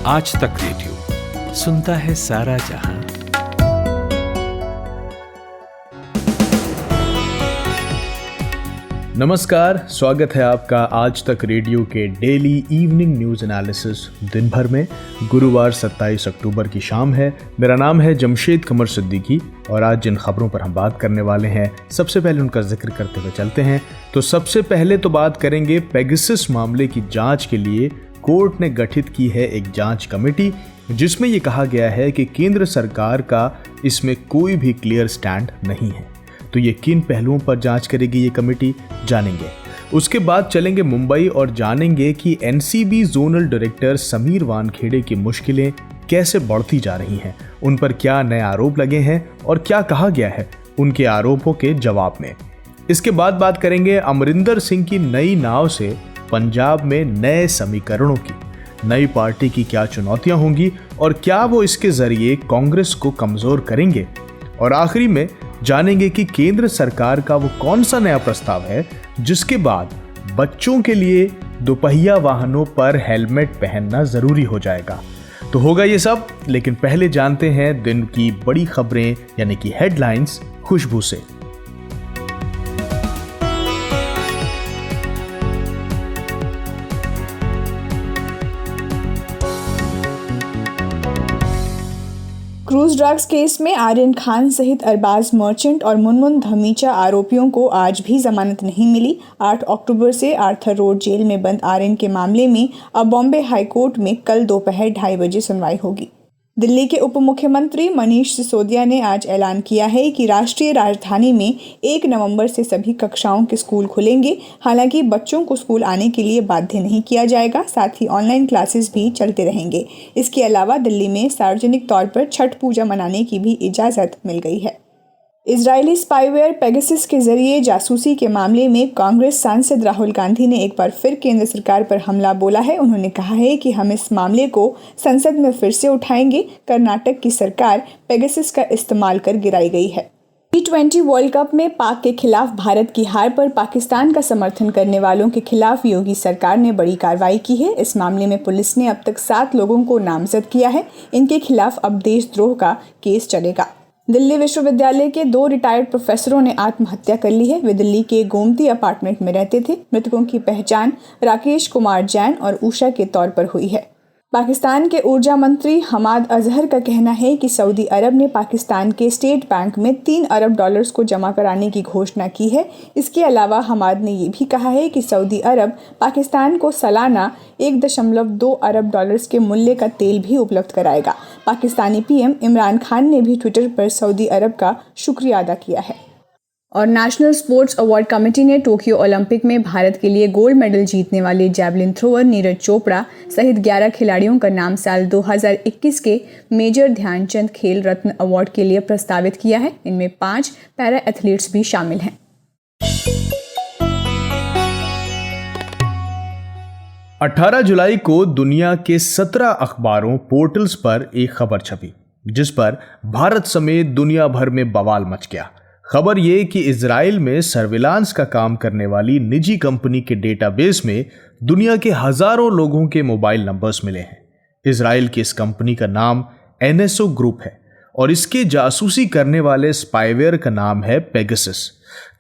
आज तक रेडियो सुनता है सारा जहां। नमस्कार, स्वागत है आपका आज तक रेडियो के डेली इवनिंग न्यूज एनालिसिस दिन भर में। गुरुवार 27 अक्टूबर की शाम है। मेरा नाम है जमशेद कमर सिद्दीकी और आज जिन खबरों पर हम बात करने वाले हैं सबसे पहले उनका जिक्र करते हुए चलते हैं। तो सबसे पहले तो बात करेंगे पेगासस मामले की जांच के लिए कोर्ट ने गठित की है एक जांच कमेटी, जिसमें यह कहा गया है कि केंद्र सरकार का इसमें कोई भी क्लियर स्टैंड नहीं है। तो ये किन पहलुओं पर जांच करेगी ये कमेटी, जानेंगे। उसके बाद चलेंगे मुंबई और जानेंगे कि NCB zonal director Sameer Wankhede की मुश्किलें कैसे बढ़ती जा रही हैं, उन पर क्या नए आरोप लगे हैं और क्या कहा गया है उनके आरोपों के जवाब में। इसके बाद बात करेंगे अमरिंदर सिंह की नई नाव से पंजाब में नए समीकरणों की। नई पार्टी की क्या चुनौतियां होंगी और क्या वो इसके जरिए कांग्रेस को कमजोर करेंगे। और आखिरी में जानेंगे कि केंद्र सरकार का वो कौन सा नया प्रस्ताव है जिसके बाद बच्चों के लिए दोपहिया वाहनों पर हेलमेट पहनना जरूरी हो जाएगा। तो होगा ये सब, लेकिन पहले जानते हैं दिन की बड़ी खबरें यानी कि हेडलाइंस खुशबू से। क्रूज ड्रग्स केस में आर्यन खान सहित अरबाज मर्चेंट और मुनमुन धमीचा आरोपियों को आज भी जमानत नहीं मिली। 8 अक्टूबर से आर्थर रोड जेल में बंद आर्यन के मामले में अब बॉम्बे हाई कोर्ट में कल दोपहर 2:30 बजे सुनवाई होगी। दिल्ली के उप मुख्यमंत्री मनीष सिसोदिया ने आज ऐलान किया है कि राष्ट्रीय राजधानी में 1 नवंबर से सभी कक्षाओं के स्कूल खुलेंगे। हालांकि बच्चों को स्कूल आने के लिए बाध्य नहीं किया जाएगा, साथ ही ऑनलाइन क्लासेस भी चलते रहेंगे। इसके अलावा दिल्ली में सार्वजनिक तौर पर छठ पूजा मनाने की भी इजाज़त मिल गई है। इजरायली स्पाईवेयर पेगासस के जरिए जासूसी के मामले में कांग्रेस सांसद राहुल गांधी ने एक बार फिर केंद्र सरकार पर हमला बोला है। उन्होंने कहा है कि हम इस मामले को संसद में फिर से उठाएंगे। कर्नाटक की सरकार पेगासस का इस्तेमाल कर गिराई गई है। T20 वर्ल्ड कप में पाक के खिलाफ भारत की हार पर पाकिस्तान का समर्थन करने वालों के खिलाफ योगी सरकार ने बड़ी कार्रवाई की है। इस मामले में पुलिस ने अब तक 7 लोगों को नामजद किया है। इनके खिलाफ अब देशद्रोह का केस चलेगा। दिल्ली विश्वविद्यालय के 2 रिटायर्ड प्रोफेसरों ने आत्महत्या कर ली है। वे दिल्ली के गोमती अपार्टमेंट में रहते थे। मृतकों की पहचान राकेश कुमार जैन और उषा के तौर पर हुई है। पाकिस्तान के ऊर्जा मंत्री हमाद अजहर का कहना है कि सऊदी अरब ने पाकिस्तान के स्टेट बैंक में $3 अरब को जमा कराने की घोषणा की है। इसके अलावा हमाद ने यह भी कहा है कि सऊदी अरब पाकिस्तान को सालाना $1.2 अरब के मूल्य का तेल भी उपलब्ध कराएगा। पाकिस्तानी पीएम इमरान खान ने भी ट्विटर पर सऊदी अरब का शुक्रिया अदा किया है। और नेशनल स्पोर्ट्स अवार्ड कमेटी ने टोक्यो ओलंपिक में भारत के लिए गोल्ड मेडल जीतने वाले जैवलिन थ्रोअर नीरज चोपड़ा सहित 11 खिलाड़ियों का नाम साल 2021 के मेजर ध्यानचंद खेल रत्न अवार्ड के लिए प्रस्तावित किया है। इनमें 5 पैरा एथलीट्स भी शामिल हैं। 18 जुलाई को दुनिया के 17 अखबारों पोर्टल्स पर एक खबर छपी, जिस पर भारत समेत दुनिया भर में बवाल मच गया। खबर ये कि इजराइल में सर्विलांस का काम करने वाली निजी कंपनी के डेटाबेस में दुनिया के हजारों लोगों के मोबाइल नंबर्स मिले हैं। इजराइल की इस कंपनी का नाम NSO ग्रुप है और इसके जासूसी करने वाले स्पाईवेयर का नाम है पेगासस।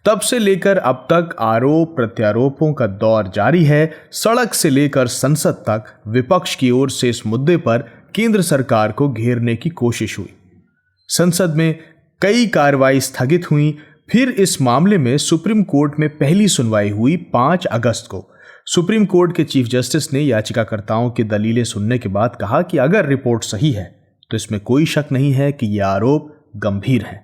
तब से लेकर अब तक आरोप प्रत्यारोपों का दौर जारी है। सड़क से लेकर संसद तक विपक्ष की ओर से इस मुद्दे पर केंद्र सरकार को घेरने की कोशिश हुई। संसद में कई कार्रवाई स्थगित हुई। फिर इस मामले में सुप्रीम कोर्ट में पहली सुनवाई हुई 5 अगस्त को। सुप्रीम कोर्ट के चीफ जस्टिस ने याचिकाकर्ताओं की दलीलें सुनने के बाद कहा कि अगर रिपोर्ट सही है तो इसमें कोई शक नहीं है कि ये आरोप गंभीर हैं।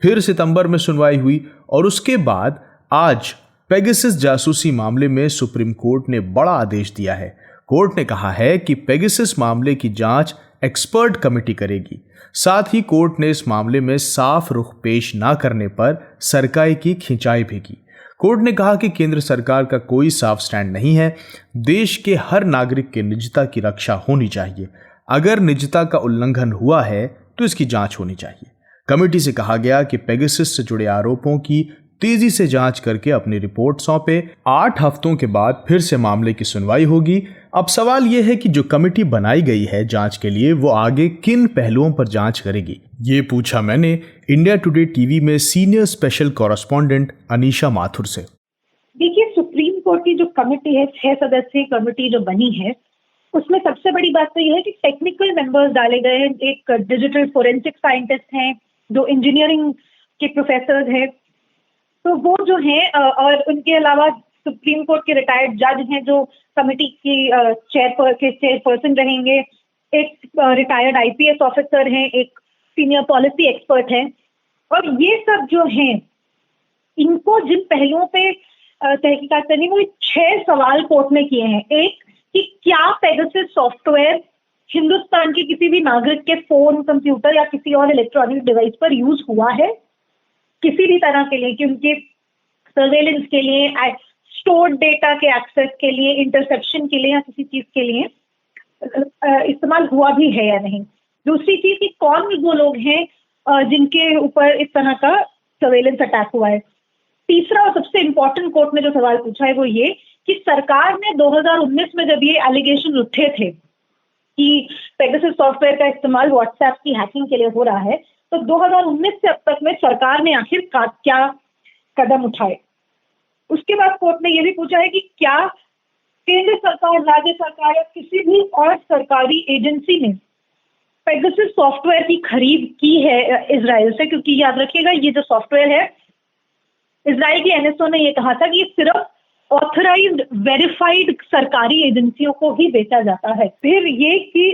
फिर सितंबर में सुनवाई हुई और उसके बाद आज पेगासस जासूसी मामले में सुप्रीम कोर्ट ने बड़ा आदेश दिया है। कोर्ट ने कहा है कि पेगासस मामले की जांच एक्सपर्ट कमेटी करेगी। साथ ही कोर्ट ने इस मामले में साफ रुख पेश न करने पर सरकार की खिंचाई भी की। कोर्ट ने कहा कि केंद्र सरकार का कोई साफ स्टैंड नहीं है। देश के हर नागरिक के निजता की रक्षा होनी चाहिए। अगर निजता का उल्लंघन हुआ है तो इसकी जांच होनी चाहिए। कमेटी से कहा गया कि पेगासस से जुड़े आरोपों की तेजी से जांच करके अपनी रिपोर्ट सौंपे। 8 हफ्तों के बाद फिर से मामले की सुनवाई होगी। अब सवाल यह है कि जो कमेटी बनाई गई है जांच के लिए, वो आगे किन पहलुओं पर जांच करेगी। ये पूछा मैंने इंडिया टुडे टीवी में senior special correspondent Anisha Mathur से। देखिए, सुप्रीम कोर्ट की जो कमेटी है, 6 सदस्यीय कमेटी जो बनी है, उसमें सबसे बड़ी बात तो यह है कि टेक्निकल मेंबर्स डाले गए हैं। एक डिजिटल फोरेंसिक साइंटिस्ट हैं, 2 इंजीनियरिंग के प्रोफेसर हैं, तो वो जो हैं, और उनके अलावा सुप्रीम कोर्ट के रिटायर्ड जज हैं जो कमेटी की चेयरपर्सन रहेंगे। एक रिटायर्ड आईपीएस ऑफिसर हैं, एक सीनियर पॉलिसी एक्सपर्ट हैं। और ये सब जो हैं, इनको जिन पहलुओं पे तहकीकात करनी, वो 6 सवाल कोर्ट ने किए हैं। एक, कि क्या पेगासस सॉफ्टवेयर हिंदुस्तान के किसी भी नागरिक के फोन, कंप्यूटर या किसी और इलेक्ट्रॉनिक डिवाइस पर यूज हुआ है किसी भी तरह के लिए, कि उनके सर्वेलेंस के लिए, स्टोर्ड डेटा के एक्सेस के लिए, इंटरसेप्शन के लिए या किसी चीज के लिए इस्तेमाल हुआ भी है या नहीं। दूसरी चीज कि कौन वो लोग हैं जिनके ऊपर इस तरह का सर्वेलेंस अटैक हुआ है। तीसरा और सबसे इंपॉर्टेंट कोर्ट ने जो सवाल पूछा है वो ये कि सरकार ने 2019 में जब ये एलिगेशन उठे थे कि पेगासस सॉफ्टवेयर का इस्तेमाल व्हाट्सएप की हैकिंग के लिए हो रहा है, तो 2019 से अब तक में सरकार ने आखिर क्या कदम उठाए। उसके बाद कोर्ट ने यह भी पूछा है कि क्या केंद्र सरकार, राज्य सरकार या किसी भी और सरकारी एजेंसी ने पेगासस सॉफ्टवेयर की खरीद की है इजराइल से, क्योंकि याद रखिएगा ये जो सॉफ्टवेयर है, इजराइल की एनएसओ ने ये कहा था कि ये सिर्फ ऑथराइज्ड वेरीफाइड सरकारी एजेंसियों को ही बेचा जाता है। फिर ये कि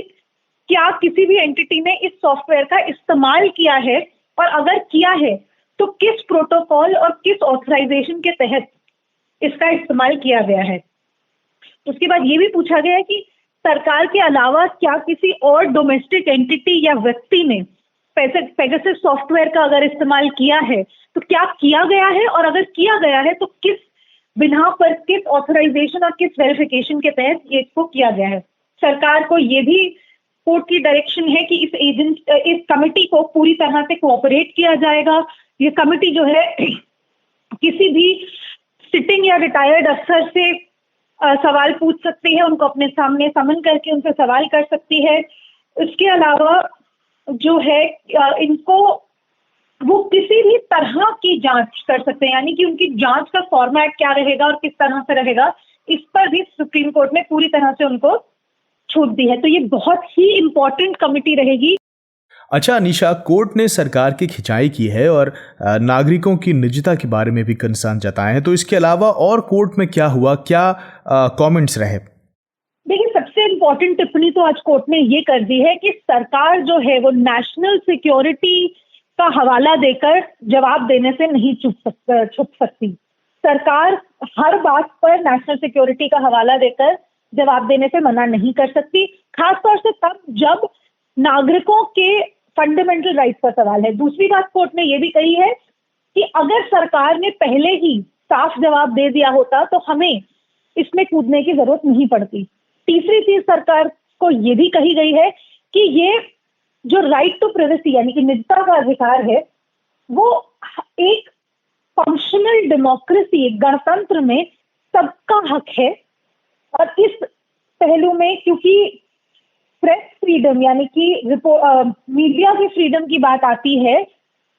क्या किसी भी एंटिटी ने इस सॉफ्टवेयर का इस्तेमाल किया है, और अगर किया है तो किस प्रोटोकॉल और किस ऑथराइजेशन के तहत इसका इस्तेमाल किया गया है। उसके बाद ये भी पूछा गया है कि सरकार के अलावा क्या किसी और डोमेस्टिक एंटिटी या व्यक्ति ने पेगासस सॉफ्टवेयर का अगर इस्तेमाल किया है तो क्या किया गया है, और अगर किया गया है तो किस बिना पर, किस ऑथराइजेशन और किस वेरिफिकेशन के तहत ये इसको किया गया है। सरकार को ये भी कोर्ट की डायरेक्शन है कि इस कमेटी को पूरी तरह से कोऑपरेट किया जाएगा। ये कमेटी जो है किसी भी सिटिंग या रिटायर्ड अफसर से सवाल पूछ सकती है, उनको अपने सामने समन करके उनसे सवाल कर सकती है। इसके अलावा जो है इनको वो किसी भी तरह की जांच कर सकते हैं, यानी कि उनकी जांच का फॉर्मेट क्या रहेगा और किस तरह से रहेगा, इस पर भी सुप्रीम कोर्ट ने पूरी तरह से उनको छूट दी है। तो ये बहुत ही इंपॉर्टेंट कमेटी रहेगी। अच्छा अनीशा, कोर्ट ने सरकार की खिंचाई की है और नागरिकों की निजता के बारे में भी कंसर्न जताए हैं, तो इसके अलावा और कोर्ट में क्या हुआ, क्या कमेंट्स रहे? देखिए, सबसे इम्पोर्टेंट टिप्पणी तो आज कोर्ट ने ये कर दी है कि सरकार जो है वो नेशनल सिक्योरिटी का हवाला देकर जवाब देने से नहीं छुप सकती। सरकार हर बात पर नेशनल सिक्योरिटी का हवाला देकर जवाब देने से मना नहीं कर सकती, खासतौर से तब जब नागरिकों के फंडामेंटल राइट्स का सवाल है। दूसरी बात कोर्ट ने यह भी कही है कि अगर सरकार ने पहले ही साफ जवाब दे दिया होता तो हमें इसमें कूदने की जरूरत नहीं पड़ती। तीसरी चीज सरकार को यह भी कही गई है कि ये जो राइट टू प्राइवेसी यानी कि निजता का अधिकार है, वो एक फंक्शनल डेमोक्रेसी, गणतंत्र में सबका हक है। और इस पहलू में क्योंकि प्रेस फ्रीडम यानी कि मीडिया की फ्रीडम की बात आती है,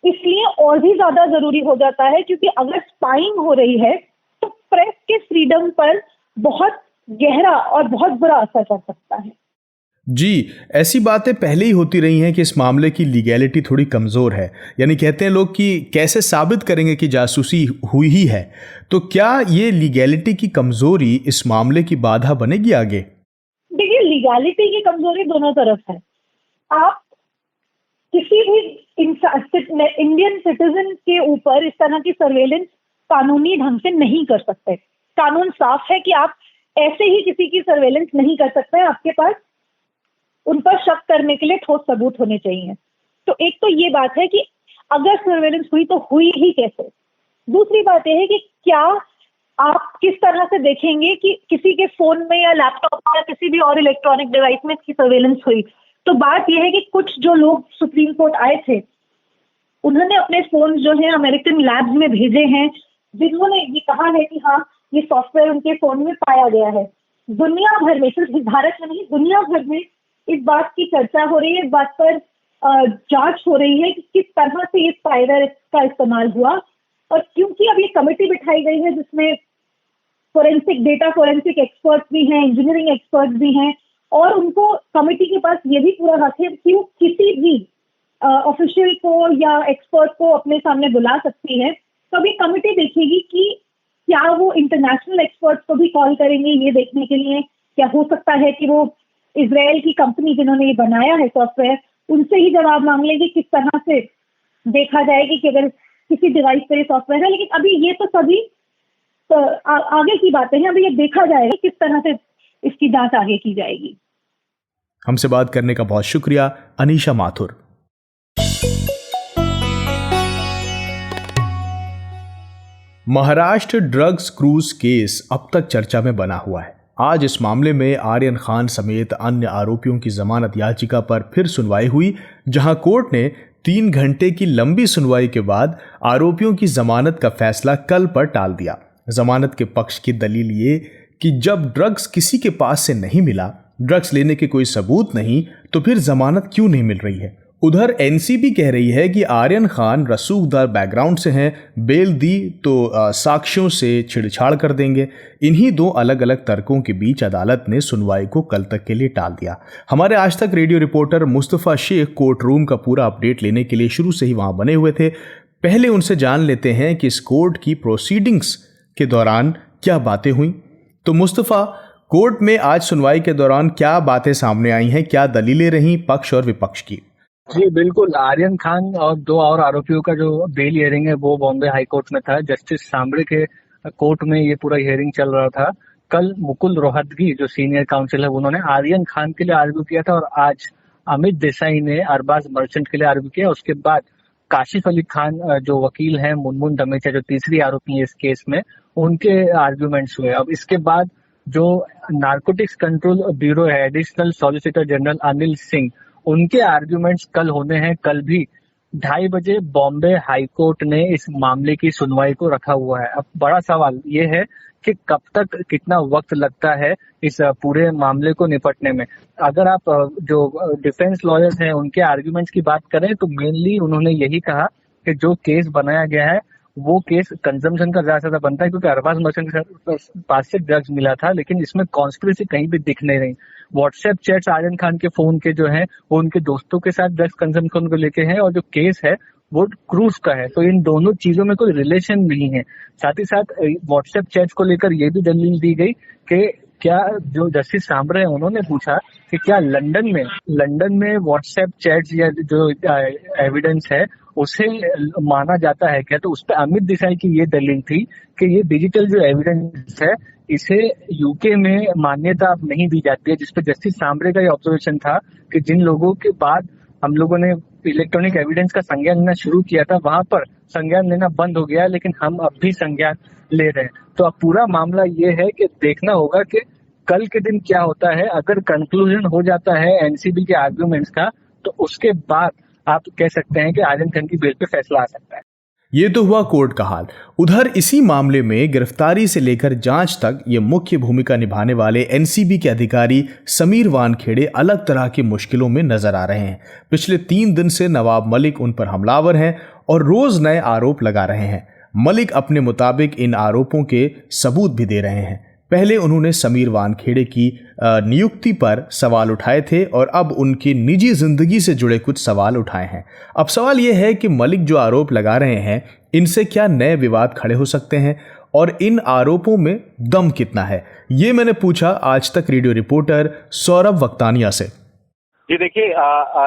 इसलिए और भी ज्यादा जरूरी हो जाता है, क्योंकि अगर स्पाइंग हो रही है तो प्रेस के फ्रीडम पर बहुत गहरा और बहुत बुरा असर पड़ सकता है। जी, ऐसी बातें पहले ही होती रही हैं कि इस मामले की लीगैलिटी थोड़ी कमज़ोर है, यानी कहते हैं लोग कि कैसे साबित करेंगे कि जासूसी हुई ही है। तो क्या ये लीगैलिटी की कमज़ोरी इस मामले की बाधा बनेगी आगे? देखिए, लीगैलिटी की कमजोरी दोनों तरफ है। आप किसी भी इंडियन सिटीजन के ऊपर इस तरह की सर्वेलेंस कानूनी ढंग से नहीं कर सकते। कानून साफ है कि आप ऐसे ही किसी की सर्वेलेंस नहीं कर सकते। आपके पास उन पर शक करने के लिए ठोस सबूत होने चाहिए। तो एक तो ये बात है कि अगर सर्वेलेंस हुई तो हुई ही कैसे। दूसरी बात यह है कि क्या आप किस तरह से देखेंगे कि किसी के फोन में या लैपटॉप में या किसी भी और इलेक्ट्रॉनिक डिवाइस में इसकी सर्वेलेंस हुई। तो बात यह है कि कुछ जो लोग सुप्रीम कोर्ट आए थे, उन्होंने ये कहा था कि अगर सर्वेलेंस हुई तो हुई ही कैसे। 2019 में जब ये एलिगेशन उठे थे कि पेगासस सॉफ्टवेयर का इस्तेमाल व्हाट्सएप की हैकिंग के लिए हुआ है, तो सुप्रीम कोर्ट ने ये कहा था कि उन्होंने अपने फोन जो है अमेरिकन लैब्स में भेजे हैं, जिन्होंने ये कहा है कि हाँ, ये सॉफ्टवेयर उनके फोन में पाया गया है। दुनिया भर में, सिर्फ भारत में नहीं, दुनिया भर में इस बात की चर्चा हो रही है, इस बात पर जांच हो रही है कि किस तरह से ये स्पाइवेयर का इस्तेमाल हुआ। और क्योंकि अब ये कमेटी बिठाई गई है जिसमें फोरेंसिक एक्सपर्ट्स भी हैं, इंजीनियरिंग एक्सपर्ट्स भी हैं, और उनको कमेटी के पास ये भी पूरा हक है कि वो किसी भी ऑफिशियल को या एक्सपर्ट को अपने सामने बुला सकती है। तो अभी कमेटी देखेगी कि क्या वो इंटरनेशनल एक्सपर्ट्स को भी कॉल करेंगे ये देखने के लिए, क्या हो सकता है कि वो इजराइल की कंपनी जिन्होंने ये बनाया है सॉफ्टवेयर, उनसे ही जवाब मांग लेंगे किस तरह से देखा जाएगी कि अगर किसी डिवाइस पर ये सॉफ्टवेयर है। लेकिन अभी ये तो सभी आगे की बातें हैं, अभी ये देखा जाएगा किस तरह से इसकी जांच आगे की जाएगी। हमसे बात करने का बहुत शुक्रिया Anisha Mathur. Maharashtra drugs cruise case अब तक चर्चा में बना हुआ है। आज इस मामले में आर्यन खान समेत अन्य आरोपियों की जमानत याचिका पर फिर सुनवाई हुई, जहां कोर्ट ने 3 घंटे की लंबी सुनवाई के बाद आरोपियों की जमानत का फैसला कल पर टाल दिया। जमानत के पक्ष की दलील ये कि जब ड्रग्स किसी के पास से नहीं मिला, ड्रग्स लेने के कोई सबूत नहीं, तो फिर जमानत क्यों नहीं मिल रही है। उधर एनसीबी कह रही है कि आर्यन खान रसूखदार बैकग्राउंड से हैं, बेल दी तो साक्ष्यों से छेड़छाड़ कर देंगे। इन्हीं 2 अलग अलग तर्कों के बीच अदालत ने सुनवाई को कल तक के लिए टाल दिया। हमारे Aaj Tak radio reporter Mustafa Shaikh court room का पूरा अपडेट लेने के लिए शुरू से ही वहां बने हुए थे। पहले उनसे जान लेते हैं कि इस कोर्ट की प्रोसीडिंग्स के दौरान क्या बातें हुई। तो मुस्तफ़ा, कोर्ट में आज सुनवाई के दौरान क्या बातें सामने आई हैं, क्या दलीलें रहीं पक्ष और विपक्ष की? जी बिल्कुल, आर्यन खान और 2 और आरोपियों का जो बेल हियरिंग है वो बॉम्बे हाई कोर्ट में था। जस्टिस सांबरे के कोर्ट में ये पूरा हियरिंग चल रहा था। कल मुकुल रोहतगी जो सीनियर काउंसिल है उन्होंने आर्यन खान के लिए आर्ग्यू किया था, और आज अमित देसाई ने अरबाज मर्चेंट के लिए आर्ग्यू किया। उसके बाद काशिफ अली खान जो वकील हैं, मुनमुन धमेचा जो तीसरी आरोपी है इस केस में, उनके आर्ग्यूमेंट्स हुए। अब इसके बाद जो नारकोटिक्स कंट्रोल ब्यूरो है, additional solicitor general Anil Singh, उनके आर्ग्यूमेंट्स कल होने हैं। कल भी 2:30 बजे बॉम्बे हाई कोर्ट ने इस मामले की सुनवाई को रखा हुआ है। अब बड़ा सवाल ये है कि कब तक कितना वक्त लगता है इस पूरे मामले को निपटने में। अगर आप जो डिफेंस लॉयर्स हैं उनके आर्ग्यूमेंट्स की बात करें तो मेनली उन्होंने यही कहा कि जो केस बनाया गया है वो केस कंजम्पशन का ज्यादा बनता है, क्योंकि अरबाज मर्चेंट के पास से ड्रग्स मिला था, लेकिन इसमें कॉन्स्पिरेसी कहीं भी दिख नहीं रही। व्हाट्सएप चैट्स आर्यन खान के फोन के जो है वो उनके दोस्तों के साथ ड्रग्स कंजम्पशन को लेके हैं, और जो केस है वो क्रूज का है, तो इन दोनों चीजों में कोई रिलेशन नहीं है। साथ ही साथ व्हाट्सएप चैट्स को लेकर ये भी दलील दी गई कि क्या जो जस्टिस सांबरे हैं उन्होंने पूछा कि क्या लंदन में व्हाट्सएप चैट्स या जो एविडेंस है उसे माना जाता है क्या, तो उस पर अमित देसाई की ये दलील थी कि ये डिजिटल जो एविडेंस है इसे यूके में मान्यता अब नहीं दी जाती है, जिसपे जस्टिस सांबरे का ये ऑब्जर्वेशन था कि जिन लोगों के बाद हम लोगों ने इलेक्ट्रॉनिक एविडेंस का संज्ञान लेना शुरू किया था वहां पर संज्ञान लेना बंद हो गया, लेकिन हम अब भी संज्ञान ले रहे हैं। तो अब पूरा मामला ये है कि देखना होगा कि कल के दिन क्या होता है। अगर कंक्लूजन हो जाता है एनसीबी के आर्ग्यूमेंट्स का, तो उसके बाद आप कह सकते हैं कि आर्यन खान की बेल पे फैसला आ सकता है। ये तो हुआ कोर्ट का हाल। उधर इसी मामले में गिरफ्तारी से लेकर जांच तक ये मुख्य भूमिका निभाने वाले एनसीबी के अधिकारी समीर वानखेड़े अलग तरह की मुश्किलों में नजर आ रहे हैं। पिछले 3 दिन से नवाब मलिक उन पर हमलावर हैं और रोज नए आरोप लगा रहे हैं। मलिक अपने मुताबिक इन आरोपों के सबूत भी दे रहे हैं। पहले उन्होंने समीर वानखेड़े की नियुक्ति पर सवाल उठाए थे और अब उनकी निजी जिंदगी से जुड़े कुछ सवाल उठाए हैं। अब सवाल यह है कि मलिक जो आरोप लगा रहे हैं इनसे क्या नए विवाद खड़े हो सकते हैं और इन आरोपों में दम कितना है, ये मैंने पूछा आज तक रेडियो रिपोर्टर सौरभ वक्तानिया से। जी देखिए,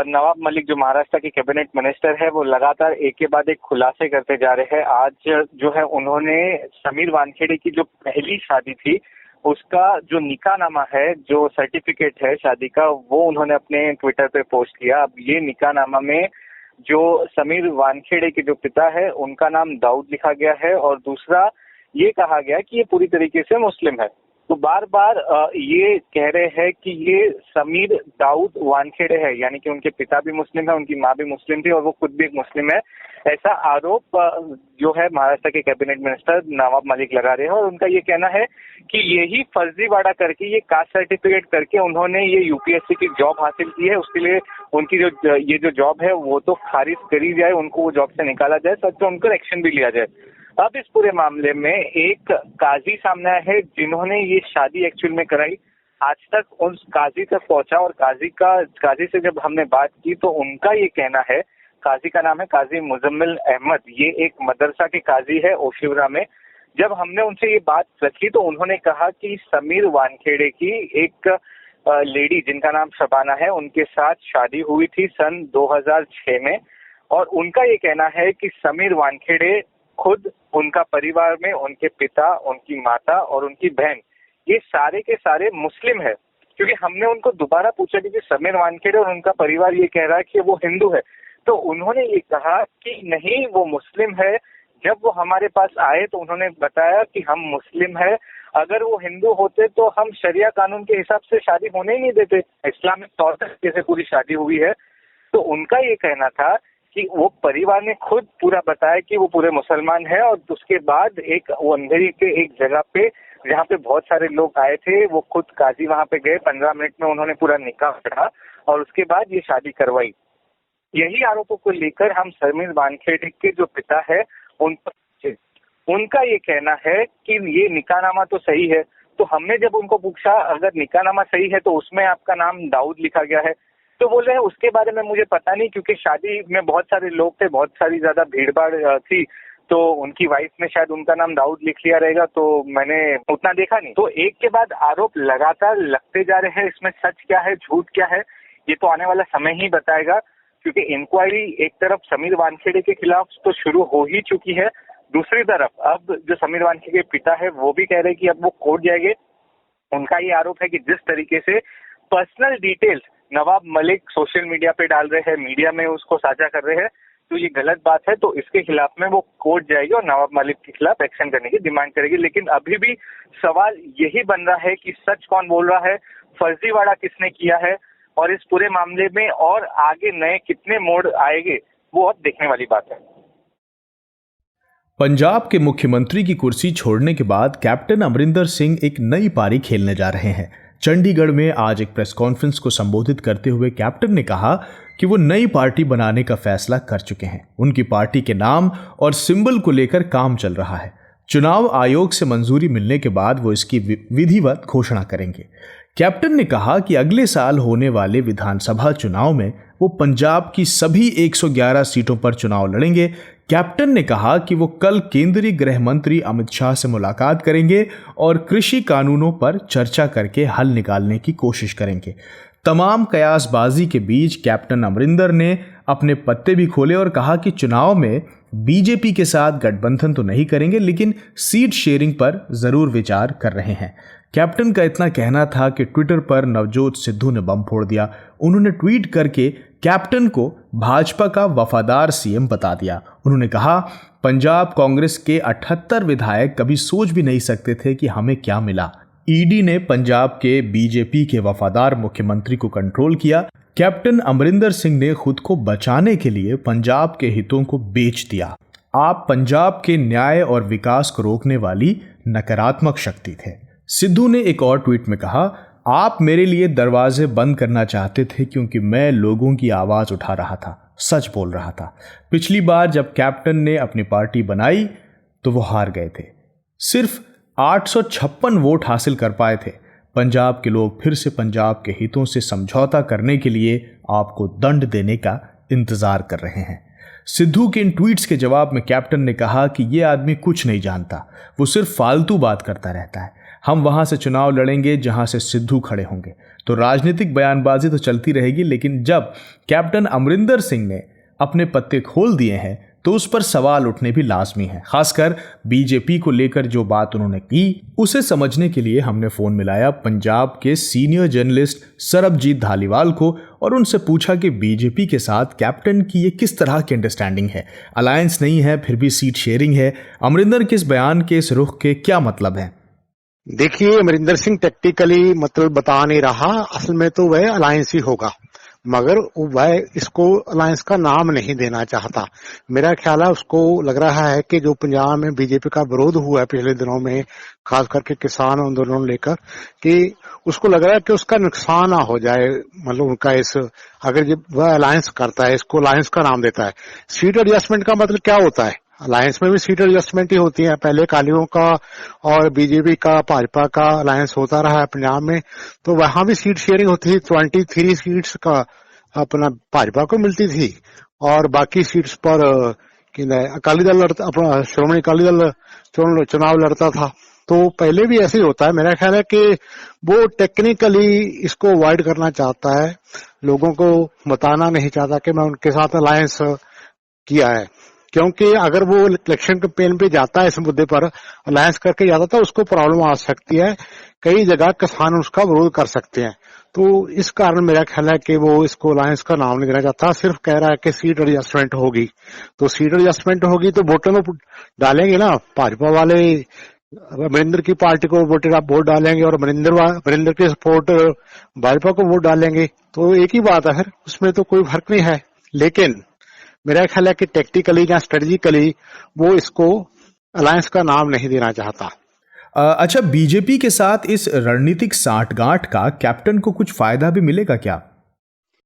नवाब मलिक जो महाराष्ट्र के कैबिनेट मिनिस्टर है वो लगातार एक के बाद एक खुलासे करते जा रहे हैं। आज जो है उन्होंने समीर वानखेड़े की जो पहली शादी थी उसका जो निकाहनामा है, जो सर्टिफिकेट है शादी का, वो उन्होंने अपने ट्विटर पे पोस्ट किया। अब ये निकाहनामा में जो समीर वानखेड़े के जो पिता है उनका नाम दाऊद लिखा गया है और दूसरा ये कहा गया कि ये पूरी तरीके से मुस्लिम है। तो बार बार ये कह रहे हैं कि ये समीर दाऊद वानखेड़े है, यानी कि उनके पिता भी मुस्लिम है, उनकी माँ भी मुस्लिम थी और वो खुद भी एक मुस्लिम है। ऐसा आरोप जो है महाराष्ट्र के कैबिनेट मिनिस्टर नवाब मलिक लगा रहे हैं और उनका ये कहना है कि यही फर्जीवाड़ा करके, ये कास्ट सर्टिफिकेट करके उन्होंने ये यूपीएससी की जॉब हासिल की है। उसके लिए उनकी जो जॉब है वो तो खारिज करी जाए, उनको वो जॉब से निकाला जाए, सच तो उनको एक्शन भी लिया जाए। अब इस पूरे मामले में एक काजी सामने आया है जिन्होंने ये शादी एक्चुअल में कराई। आज तक उस काजी तक पहुंचा और काजी से जब हमने बात की तो उनका ये कहना है, काजी का नाम है काजी मुजम्मिल अहमद, ये एक मदरसा के काजी है ओशिवरा में। जब हमने उनसे ये बात रखी तो उन्होंने कहा कि समीर वानखेड़े की एक लेडी जिनका नाम शबाना है, उनके साथ शादी हुई थी सन 2006 में और उनका ये कहना है कि समीर वानखेड़े खुद, उनका परिवार में उनके पिता, उनकी माता और उनकी बहन, ये सारे के सारे मुस्लिम है। क्योंकि हमने उनको दोबारा पूछा कि समीर वानखेड़े और उनका परिवार ये कह रहा है कि वो हिंदू है, तो उन्होंने ये कहा कि नहीं वो मुस्लिम है। जब वो हमारे पास आए तो उन्होंने बताया कि हम मुस्लिम है, अगर वो हिंदू होते तो हम शरिया कानून के हिसाब से शादी होने ही नहीं देते, इस्लामिक तौर तरीके से पूरी शादी हुई है। तो उनका ये कहना था कि वो परिवार ने खुद पूरा बताया कि वो पूरे मुसलमान है और उसके बाद वो अंधेरी के एक जगह पे जहाँ पे बहुत सारे लोग आए थे, वो खुद काजी वहाँ पे गए, 15 मिनट में उन्होंने पूरा निकाह पढ़ा और उसके बाद ये शादी करवाई। यही आरोपों को लेकर हम समीर वानखेड़े के जो पिता है उनका ये कहना है कि ये निकाहनामा तो सही है। तो हमने जब उनको पूछा अगर निकाहनामा सही है तो उसमें आपका नाम दाऊद लिखा गया है, तो बोल रहे हैं उसके बारे में मुझे पता नहीं, क्योंकि शादी में बहुत सारे लोग थे, बहुत सारी ज्यादा भीड़ भाड़ थी, तो उनकी वाइफ ने शायद उनका नाम दाऊद लिख लिया रहेगा, तो मैंने उतना देखा नहीं। तो एक के बाद आरोप लगातार लगते जा रहे हैं। इसमें सच क्या है, झूठ क्या है, ये तो आने वाला समय ही बताएगा। क्योंकि इंक्वायरी एक तरफ समीर वानखेड़े के खिलाफ तो शुरू हो ही चुकी है, दूसरी तरफ अब जो समीर वानखेड़े के पिता है वो भी कह रहे हैं कि अब वो कोर्ट जाएंगे। उनका ये आरोप है कि जिस तरीके से personal details Nawab Malik social media पे डाल रहे हैं, मीडिया में उसको साझा कर रहे हैं, तो ये गलत बात है। तो इसके खिलाफ में वो कोर्ट जाएगी और नवाब मलिक के खिलाफ एक्शन करने की डिमांड करेगी। लेकिन अभी भी सवाल यही बन रहा है कि सच कौन बोल रहा है, फर्जीवाड़ा किसने किया है, और इस पूरे मामले में और आगे नए कितने मोड़ आएंगे वो अब देखने वाली बात है। पंजाब के मुख्यमंत्री की कुर्सी छोड़ने के बाद कैप्टन अमरिंदर सिंह एक नई पारी खेलने जा रहे हैं। चंडीगढ़ में आज एक प्रेस कॉन्फ्रेंस को संबोधित करते हुए कैप्टन ने कहा कि वो नई पार्टी बनाने का फैसला कर चुके हैं। उनकी पार्टी के नाम और सिंबल को लेकर काम चल रहा है। चुनाव आयोग से मंजूरी मिलने के बाद वो इसकी विधिवत घोषणा करेंगे। कैप्टन ने कहा कि अगले साल होने वाले विधानसभा चुनाव में वो पंजाब की सभी 111 सीटों पर चुनाव लड़ेंगे। कैप्टन ने कहा कि वो कल केंद्रीय गृह मंत्री अमित शाह से मुलाकात करेंगे और कृषि कानूनों पर चर्चा करके हल निकालने की कोशिश करेंगे। तमाम कयासबाजी के बीच कैप्टन अमरिंदर ने अपने पत्ते भी खोले और कहा कि चुनाव में बीजेपी के साथ गठबंधन तो नहीं करेंगे, लेकिन सीट शेयरिंग पर जरूर विचार कर रहे हैं। कैप्टन का इतना कहना था कि ट्विटर पर नवजोत सिद्धू ने बम फोड़ दिया। उन्होंने ट्वीट करके कैप्टन को भाजपा का वफादार सीएम बता दिया। उन्होंने कहा, पंजाब कांग्रेस के 78 विधायक कभी सोच भी नहीं सकते थे कि हमें क्या मिला। ईडी ने पंजाब के बीजेपी के वफादार मुख्यमंत्री को कंट्रोल किया। कैप्टन अमरिंदर सिंह ने खुद को बचाने के लिए पंजाब के हितों को बेच दिया। आप पंजाब के न्याय और विकास को रोकने वाली नकारात्मक शक्ति थे। सिद्धू ने एक और ट्वीट में कहा, आप मेरे लिए दरवाजे बंद करना चाहते थे क्योंकि मैं लोगों की आवाज उठा रहा था, सच बोल रहा था। पिछली बार जब कैप्टन ने अपनी पार्टी बनाई तो वो हार गए थे, सिर्फ 856 वोट हासिल कर पाए थे। पंजाब के लोग फिर से पंजाब के हितों से समझौता करने के लिए आपको दंड देने का इंतजार कर रहे हैं। सिद्धू के इन ट्वीट्स के जवाब में कैप्टन ने कहा कि ये आदमी कुछ नहीं जानता, वो सिर्फ फालतू बात करता रहता है। हम वहां से चुनाव लड़ेंगे जहां से सिद्धू खड़े होंगे। तो राजनीतिक बयानबाजी तो चलती रहेगी, लेकिन जब कैप्टन अमरिंदर सिंह ने अपने पत्ते खोल दिए हैं तो उस पर सवाल उठने भी लाजमी है। खासकर बीजेपी को लेकर जो बात उन्होंने की उसे समझने के लिए हमने फोन मिलाया पंजाब के सीनियर जर्नलिस्ट सरबजीत धालीवाल को और उनसे पूछा कि बीजेपी के साथ कैप्टन की ये किस तरह की अंडरस्टैंडिंग है। अलायंस नहीं है, फिर भी सीट शेयरिंग है। अमरिंदर के इस बयान के इस रुख के क्या मतलब है? देखिए, अमरिंदर सिंह टेक्टिकली मतलब बता नहीं रहा, असल में तो वह अलायंस ही होगा, मगर वह इसको अलायंस का नाम नहीं देना चाहता। मेरा ख्याल है उसको लग रहा है कि जो पंजाब में बीजेपी का विरोध हुआ है पिछले दिनों में, खास करके किसान आंदोलन लेकर, कि उसको लग रहा है कि उसका नुकसान ना हो जाए, मतलब उनका इस अगर जब वह अलायंस करता है, इसको अलायंस का नाम देता है। सीट एडजस्टमेंट का मतलब क्या होता है? अलायंस में भी सीट एडजस्टमेंट ही होती है। पहले अकालियों का और बीजेपी का, भाजपा का अलायंस होता रहा है पंजाब में, तो वहां भी सीट शेयरिंग होती थी। 23 सीट्स का अपना भाजपा को मिलती थी और बाकी सीट्स पर अकाली दल अपना श्रोमणी अकाली दल चुनाव लड़ता था। तो पहले भी ऐसे ही होता है। मेरा ख्याल है कि वो टेक्निकली इसको अवॉइड करना चाहता है, लोगों को बताना नहीं चाहता कि मैं उनके साथ अलायंस किया है, क्योंकि अगर वो इलेक्शन कैंपेन पे जाता है इस मुद्दे पर अलायंस करके जाता तो उसको प्रॉब्लम आ सकती है। कई जगह किसान उसका विरोध कर सकते हैं। तो इस कारण मेरा ख्याल है कि वो इसको अलायंस का नाम नहीं देना चाहता, सिर्फ कह रहा है कि सीट एडजस्टमेंट होगी। तो सीट एडजस्टमेंट होगी तो वोटर तो डालेंगे ना, भाजपा वाले अमरिंदर की पार्टी को वोट डालेंगे और अमरिंदर के सपोर्ट भाजपा को वोट डालेंगे। तो एक ही बात है, फिर उसमें तो कोई फर्क नहीं है। लेकिन मेरा ख्याल है कि टेक्टिकली या स्ट्रेटेजिकली वो इसको अलायंस का नाम नहीं देना चाहता। अच्छा, बीजेपी के साथ इस रणनीतिक साठगांठ का कैप्टन को कुछ फायदा भी मिलेगा क्या?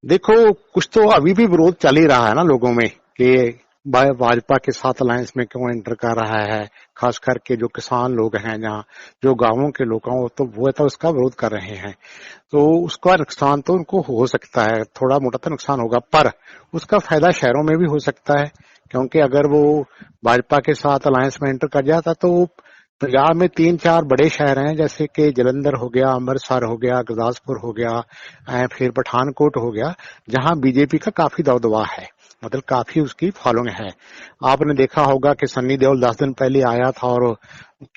देखो, कुछ तो अभी भी विरोध चल ही रहा है ना लोगों में कि भाजपा के साथ अलायंस में क्यों एंटर कर रहा है। खास करके जो किसान लोग हैं, जहाँ जो गांवों के लोग हैं, तो वो तो उसका विरोध कर रहे हैं। तो उसका नुकसान तो उनको हो सकता है, थोड़ा मोटा तो नुकसान होगा, पर उसका फायदा शहरों में भी हो सकता है। क्योंकि अगर वो भाजपा के साथ अलायंस में एंटर कर जाता तो पंजाब में 3-4 बड़े शहर हैं, जैसे कि जलंधर हो गया, अमृतसर हो गया, गुरदासपुर हो गया, फिर पठानकोट हो गया, जहां बीजेपी का काफी दबदबा है, मतलब काफी उसकी फॉलोइंग है। आपने देखा होगा कि सन्नी देओल 10 दिन पहले आया था और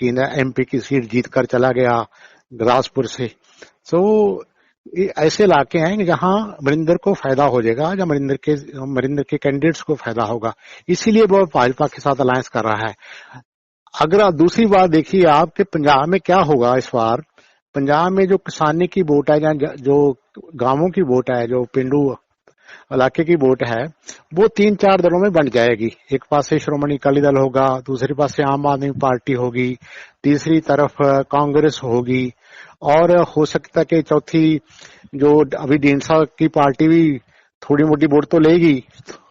एमपी की सीट जीत कर चला गया गुरदासपुर से। तो ऐसे इलाके हैं जहां अमरिंदर को फायदा हो जाएगा, या अमरिंदर के कैंडिडेट्स को फायदा होगा, इसीलिए वो भाजपा के साथ अलायंस कर रहा है। अगर आप दूसरी बात देखिए आप कि पंजाब में क्या होगा इस बार, पंजाब में जो किसानी की वोट है, या जो गांवों की वोट है, जो पिंडू इलाके की वोट है, वो 3-4 दलों में बंट जाएगी। एक पास से श्रोमणी अकाली दल होगा, दूसरी पास से आम आदमी पार्टी होगी, तीसरी तरफ कांग्रेस होगी, और हो सकता है कि चौथी जो अभी ढींडसा की पार्टी भी थोड़ी मोटी वोट तो लेगी,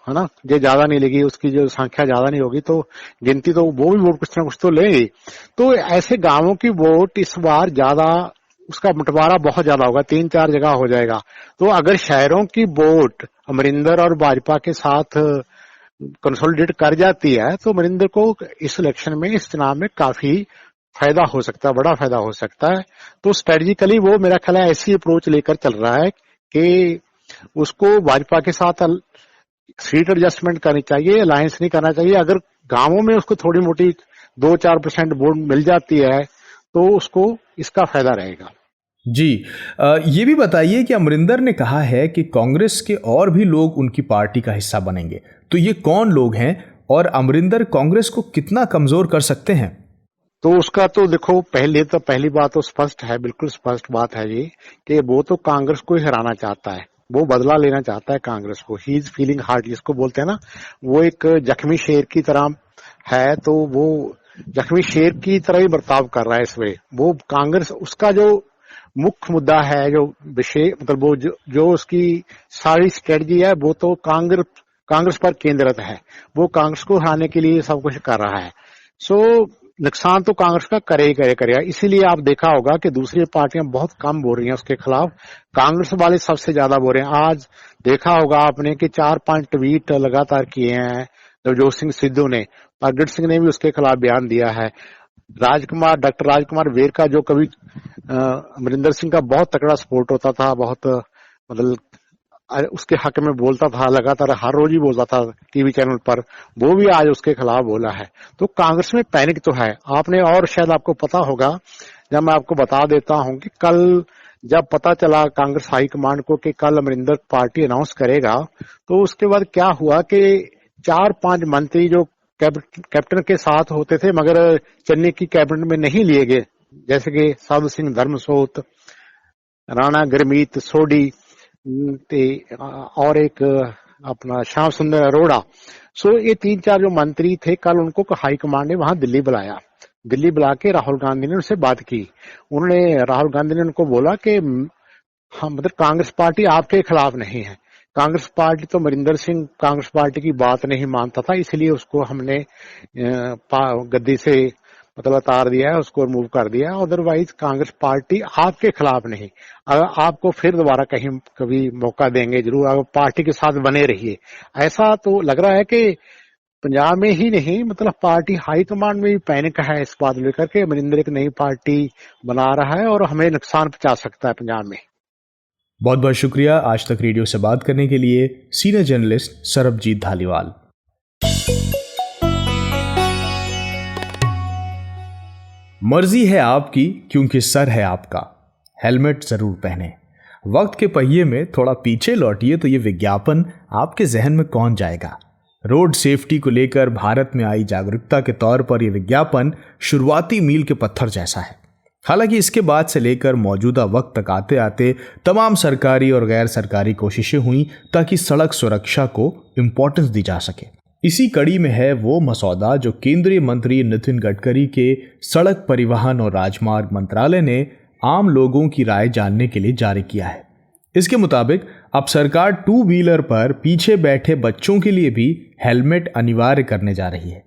है ना, जो ज्यादा नहीं लेगी, उसकी जो संख्या ज्यादा नहीं होगी, तो गिनती तो वो भी वोट कुछ ना कुछ तो लेगी। तो ऐसे गांवों की वोट इस बार ज्यादा, उसका बंटवारा बहुत ज्यादा होगा, 3-4 जगह हो जाएगा। तो अगर शहरों की वोट अमरिंदर और भाजपा के साथ कंसोलिडेट कर जाती है तो अमरिंदर को इस इलेक्शन में, इस चुनाव में काफी फायदा हो सकता है, बड़ा फायदा हो सकता है। तो स्ट्रेटेजिकली वो मेरा ख्याल है ऐसी अप्रोच लेकर चल रहा है कि उसको भाजपा के साथ सीट एडजस्टमेंट करनी चाहिए, अलायंस नहीं करना चाहिए। अगर गांवों में उसको थोड़ी मोटी 2-4% वोट मिल जाती है तो उसको इसका फायदा रहेगा। जी, ये भी बताइए कि अमरिंदर ने कहा है कि कांग्रेस के और भी लोग उनकी पार्टी का हिस्सा बनेंगे, तो ये कौन लोग हैं और अमरिंदर कांग्रेस को कितना कमजोर कर सकते हैं? तो उसका तो देखो, पहली बात तो स्पष्ट है, बिल्कुल स्पष्ट बात है ये कि वो तो कांग्रेस को ही हराना चाहता है, वो बदला लेना चाहता है कांग्रेस को। ही इज फीलिंग हार्ट, जिसको बोलते हैं ना, वो एक जख्मी शेर की तरह है, तो वो जख्मी शेर की तरह ही बर्ताव कर रहा है इसमें। वो कांग्रेस, उसका जो मुख्य मुद्दा है, जो विषय, मतलब वो जो उसकी सारी स्ट्रेटजी है, वो तो कांग्रेस पर केंद्रित है। वो कांग्रेस को हराने के लिए सब कुछ कर रहा है। सो नुकसान तो कांग्रेस का करेगा। इसीलिए आप देखा होगा कि दूसरी पार्टियां बहुत कम बोल रही हैं उसके खिलाफ, कांग्रेस वाले सबसे ज्यादा बोल रहे हैं। आज देखा होगा आपने कि 4-5 ट्वीट लगातार किए हैं नवजोत सिंह सिद्धू ने, प्रगट सिंह ने भी उसके खिलाफ बयान दिया है। डॉक्टर राजकुमार वेर का, जो कभी अमरिंदर सिंह का बहुत तगड़ा सपोर्ट होता था, बहुत मतलब उसके हक में बोलता था, लगातार हर रोज ही बोलता था टीवी चैनल पर, वो भी आज उसके खिलाफ बोला है। तो कांग्रेस में पैनिक तो है। आपने, और शायद आपको पता होगा, जब मैं आपको बता देता हूं कि कल जब पता चला कांग्रेस हाईकमांड को कि कल अमरिंदर पार्टी अनाउंस करेगा, तो उसके बाद क्या हुआ कि 4-5 मंत्री जो कैप्टन के साथ होते थे मगर चेन्नई की कैबिनेट में नहीं लिए गए, जैसे कि साधु सिंह धर्मसोत, राणा गुरमीत सोडी और एक अपना श्याम सुंदर अरोड़ा। सो ये 3-4 जो मंत्री थे, कल उनको हाईकमांड ने वहां दिल्ली बुलाया। दिल्ली बुला के राहुल गांधी ने उनसे बात की। राहुल गांधी ने उनको बोला कि हम मतलब कांग्रेस पार्टी आपके खिलाफ नहीं है। कांग्रेस पार्टी तो अमरिंदर सिंह कांग्रेस पार्टी की बात नहीं मानता था, इसलिए उसको हमने गद्दी से मतलब उतार दिया है, उसको रिमूव कर दिया। अदरवाइज कांग्रेस पार्टी आपके खिलाफ नहीं, अगर आपको फिर दोबारा कभी मौका देंगे जरूर, आप पार्टी के साथ बने रहिए। ऐसा तो लग रहा है कि पंजाब में ही नहीं, मतलब पार्टी हाईकमांड में भी पैनिक है इस बात लेकर के अमरिंदर एक नई पार्टी बना रहा है और हमें नुकसान पहुंचा सकता है पंजाब में। बहुत बहुत शुक्रिया आज तक रेडियो से बात करने के लिए सीनियर जर्नलिस्ट सरबजीत धालीवाल। मर्जी है आपकी क्योंकि सर है आपका, हेलमेट जरूर पहने। वक्त के पहिए में थोड़ा पीछे लौटिए तो ये विज्ञापन आपके जहन में कौन जाएगा। रोड सेफ्टी को लेकर भारत में आई जागरूकता के तौर पर यह विज्ञापन शुरुआती मील के पत्थर जैसा है। हालांकि इसके बाद से लेकर मौजूदा वक्त तक आते आते तमाम सरकारी और गैर सरकारी कोशिशें हुई ताकि सड़क सुरक्षा को इम्पोर्टेंस दी जा सके। इसी कड़ी में है वो मसौदा जो केंद्रीय मंत्री नितिन गडकरी के सड़क परिवहन और राजमार्ग मंत्रालय ने आम लोगों की राय जानने के लिए जारी किया है। इसके मुताबिक अब सरकार 2 व्हीलर पर पीछे बैठे बच्चों के लिए भी हेलमेट अनिवार्य करने जा रही है।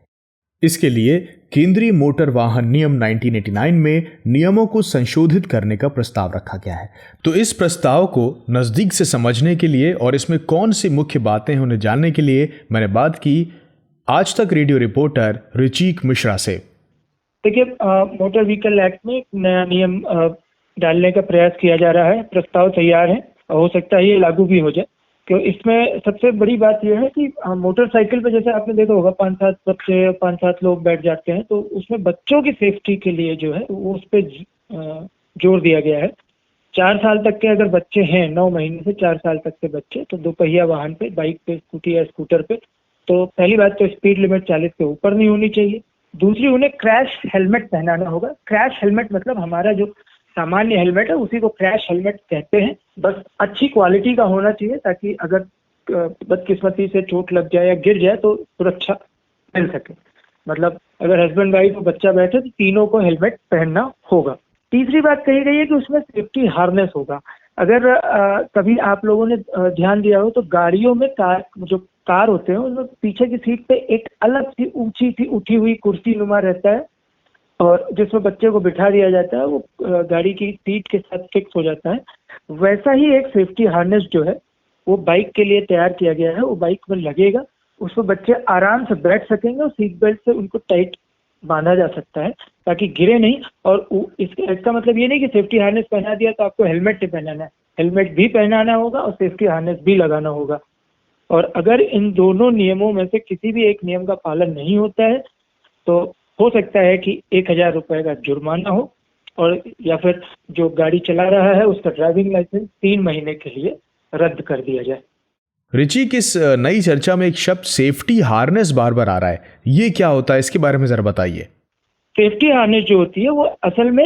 इसके लिए केंद्रीय मोटर वाहन नियम 1989 में नियमों को संशोधित करने का प्रस्ताव रखा गया है। तो इस प्रस्ताव को नजदीक से समझने के लिए और इसमें कौन सी मुख्य बातें हैं उन्हें जानने के लिए मैंने बात की आज तक रेडियो रिपोर्टर रुचिक मिश्रा से। देखिए, मोटर व्हीकल एक्ट में एक नया नियम डालने का प्रयास किया जा रहा है। प्रस्ताव तैयार है, हो सकता है ये लागू भी हो जाए। तो इसमें सबसे बड़ी बात यह है कि मोटरसाइकिल पे जैसे आपने देखा होगा 5-7 बच्चे 5-7 लोग बैठ जाते हैं, तो उसमें बच्चों की सेफ्टी के लिए जो है वो उस पर जोर दिया गया है। 4 साल तक के अगर बच्चे हैं, 9 महीने से 4 साल तक के बच्चे, तो 2 पहिया वाहन पे, बाइक पे, स्कूटी या स्कूटर पे, तो पहली बात तो स्पीड लिमिट 40 के ऊपर नहीं होनी चाहिए। दूसरी, उन्हें क्रैश हेलमेट पहनाना होगा। क्रैश हेलमेट मतलब हमारा जो सामान्य हेलमेट है उसी को क्रैश हेलमेट कहते हैं। बस अच्छी क्वालिटी का होना चाहिए ताकि अगर बदकिस्मती से चोट लग जाए या गिर जाए तो सुरक्षा मिल सके। मतलब अगर हस्बैंड वाइफ और बच्चा बैठे तो तीनों को हेलमेट पहनना होगा। तीसरी बात कही गई है कि उसमें सेफ्टी हार्नेस होगा। अगर कभी आप लोगों ने ध्यान दिया हो तो गाड़ियों में कार होते हैं उसमें पीछे की सीट पे एक अलग सी ऊंची सी उठी हुई कुर्सी नुमा रहता है और जिसमें बच्चे को बिठा दिया जाता है, वो गाड़ी की सीट के साथ फिक्स हो जाता है। वैसा ही एक सेफ्टी हार्नेस जो है वो बाइक के लिए तैयार किया गया है। वो बाइक में लगेगा, उसमें बच्चे आराम से बैठ सकेंगे और सीट बेल्ट से उनको टाइट बांधा जा सकता है ताकि गिरे नहीं। और इसका मतलब ये नहीं कि सेफ्टी हार्नेस पहना दिया तो आपको हेलमेट नहीं पहनाना है, हेलमेट भी पहनाना होगा और सेफ्टी हार्नेस भी लगाना होगा। और अगर इन दोनों नियमों में से किसी भी एक नियम का पालन नहीं होता है तो हो सकता है कि 1000 रुपए का जुर्माना हो और या फिर जो गाड़ी चला रहा है उसका ड्राइविंग लाइसेंस 3 महीने के लिए रद्द कर दिया जाए। रिची, किस नई चर्चा में एक शब्द सेफ्टी हार्नेस बार बार आ रहा है, ये क्या होता है, इसके बारे में जरा बताइए। सेफ्टी हार्नेस जो होती है वो असल में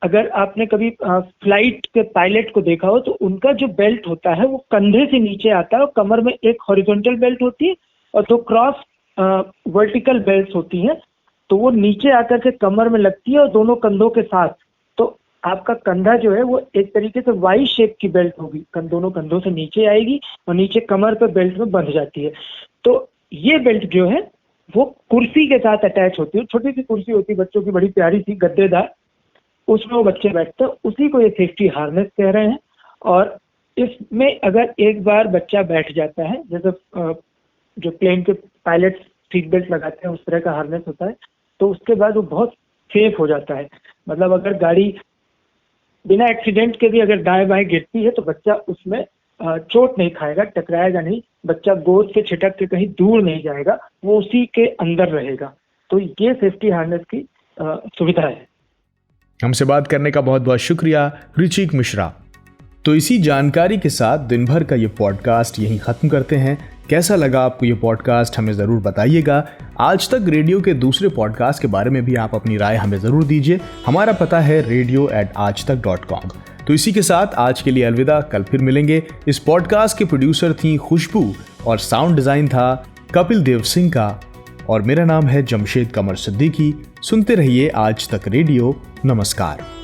अगर आपने कभी फ्लाइट के पायलट को देखा हो तो उनका जो बेल्ट होता है वो कंधे से नीचे आता है और कमर में एक हॉरिजॉन्टल बेल्ट होती है और 2 क्रॉस वर्टिकल बेल्ट होती हैं, तो वो नीचे आकर के कमर में लगती है और दोनों कंधों के साथ। तो आपका कंधा जो है वो एक तरीके से वाई शेप की बेल्ट होगी, दोनों कंधों से नीचे आएगी और नीचे कमर पे बेल्ट में बंध जाती है। तो ये बेल्ट जो है वो कुर्सी के साथ अटैच होती है, छोटी सी कुर्सी होती है बच्चों की, बड़ी प्यारी सी गद्देदार, उसमें वो बच्चे बैठते हैं, उसी को ये सेफ्टी हार्नेस कह रहे हैं। और इसमें अगर एक बार बच्चा बैठ जाता है, जैसे जो प्लेन के पायलट सीट बेल्ट लगाते हैं उस तरह का हार्नेस होता है, तो उसके बाद वो बहुत सेफ हो जाता है। मतलब अगर गाड़ी बिना एक्सीडेंट के भी अगर दाएं बाएं गिरती है तो बच्चा उसमें चोट नहीं खाएगा, टकराएगा नहीं, बच्चा गोद से छिटक के कहीं दूर नहीं जाएगा, वो उसी के अंदर रहेगा। तो ये सेफ्टी हार्नेस की सुविधा है। हमसे बात करने का बहुत बहुत शुक्रिया रुचिक मिश्रा। तो इसी जानकारी के साथ दिन भर का ये पॉडकास्ट यहीं खत्म करते हैं। कैसा लगा आपको ये पॉडकास्ट हमें ज़रूर बताइएगा। आज तक रेडियो के दूसरे पॉडकास्ट के बारे में भी आप अपनी राय हमें ज़रूर दीजिए। हमारा पता है radio@aajtak.com। तो इसी के साथ आज के लिए अलविदा, कल फिर मिलेंगे। इस पॉडकास्ट के प्रोड्यूसर थी खुशबू और साउंड डिज़ाइन था कपिल देव सिंह का, और मेरा नाम है जमशेद कमर सिद्दीकी। सुनते रहिए आज तक रेडियो। नमस्कार।